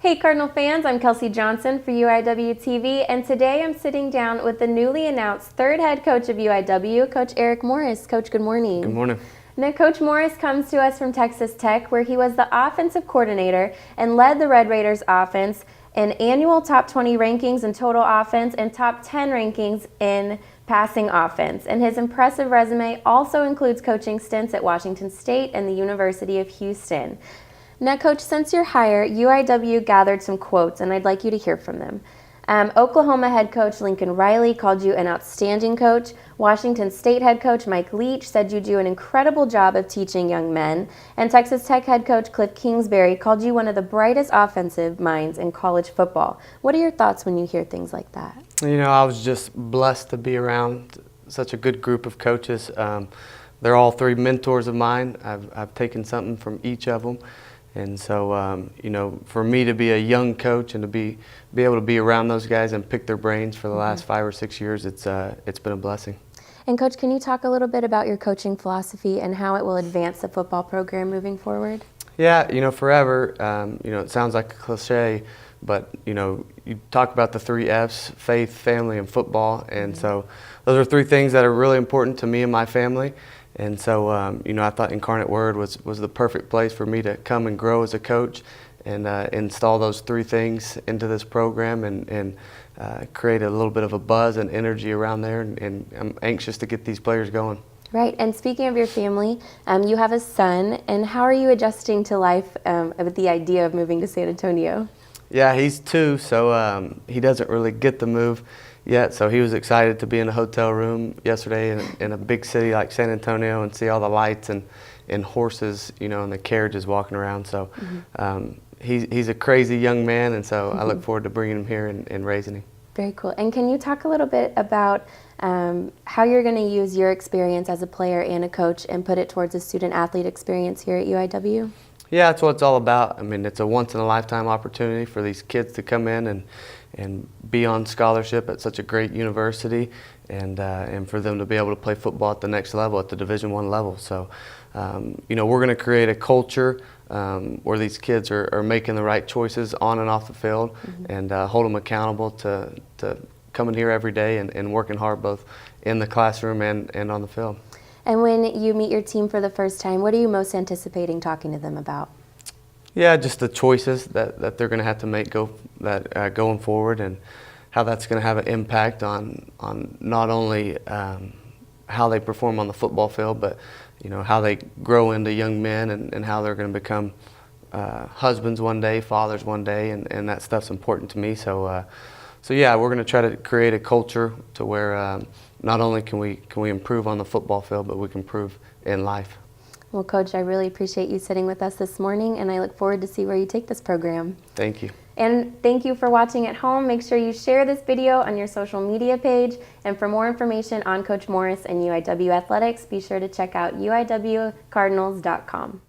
Hey Cardinal fans, I'm Kelsey Johnson for UIW TV, and today I'm sitting down with the newly announced third head coach of UIW, Coach Eric Morris. Coach, good morning. Good morning. Now, Coach Morris comes to us from Texas Tech, where he was the offensive coordinator and led the Red Raiders offense in annual top 20 rankings in total offense and top 10 rankings in passing offense. And his impressive resume also includes coaching stints at Washington State and the University of Houston. Now, Coach, since your hire, UIW gathered some quotes, and I'd like you to hear from them. Oklahoma head coach Lincoln Riley called you an outstanding coach. Washington State head coach Mike Leach said you do an incredible job of teaching young men. And Texas Tech head coach Cliff Kingsbury called you one of the brightest offensive minds in college football. What are your thoughts when you hear things like that? You know, I was just blessed to be around such a good group of coaches. They're all three mentors of mine. I've taken something from each of them. And so, you know, for me to be a young coach and to be able to be around those guys and pick their brains for the last 5 or 6 years, it's been a blessing. And Coach, can you talk a little bit about your coaching philosophy and how it will advance the football program moving forward? Yeah, you know, forever, you know, it sounds like a cliche, but, you know, you talk about the 3 F's, faith, family, and football. And so those are 3 things that are really important to me and my family. And so, you know, I thought Incarnate Word was the perfect place for me to come and grow as a coach and install those 3 things into this program and create a little bit of a buzz and energy around there. And I'm anxious to get these players going. Right. And speaking of your family, you have a son. And how are you adjusting to life with the idea of moving to San Antonio? Yeah, he's 2, so he doesn't really get the move yet, so he was excited to be in a hotel room yesterday in a big city like San Antonio and see all the lights and horses, you know, and the carriages walking around. So he's a crazy young man, and so I look forward to bringing him here and raising him. Very cool. And can you talk a little bit about how you're going to use your experience as a player and a coach and put it towards a student-athlete experience here at UIW? Yeah, that's what it's all about. I mean, it's a once-in-a-lifetime opportunity for these kids to come in and be on scholarship at such a great university, and for them to be able to play football at the next level, at the Division I level. So, you know, we're going to create a culture where these kids are making the right choices on and off the field, and hold them accountable to coming here every day and working hard both in the classroom and on the field. And when you meet your team for the first time, what are you most anticipating talking to them about? Yeah, just the choices that they're going to have to make going forward, and how that's going to have an impact on not only how they perform on the football field, but you know, how they grow into young men and how they're going to become husbands one day, fathers one day, and that stuff's important to me. So yeah, we're going to try to create a culture to where not only can we improve on the football field, but we can improve in life. Well, Coach, I really appreciate you sitting with us this morning, and I look forward to see where you take this program. Thank you. And thank you for watching at home. Make sure you share this video on your social media page. And for more information on Coach Morris and UIW Athletics, be sure to check out uiwcardinals.com.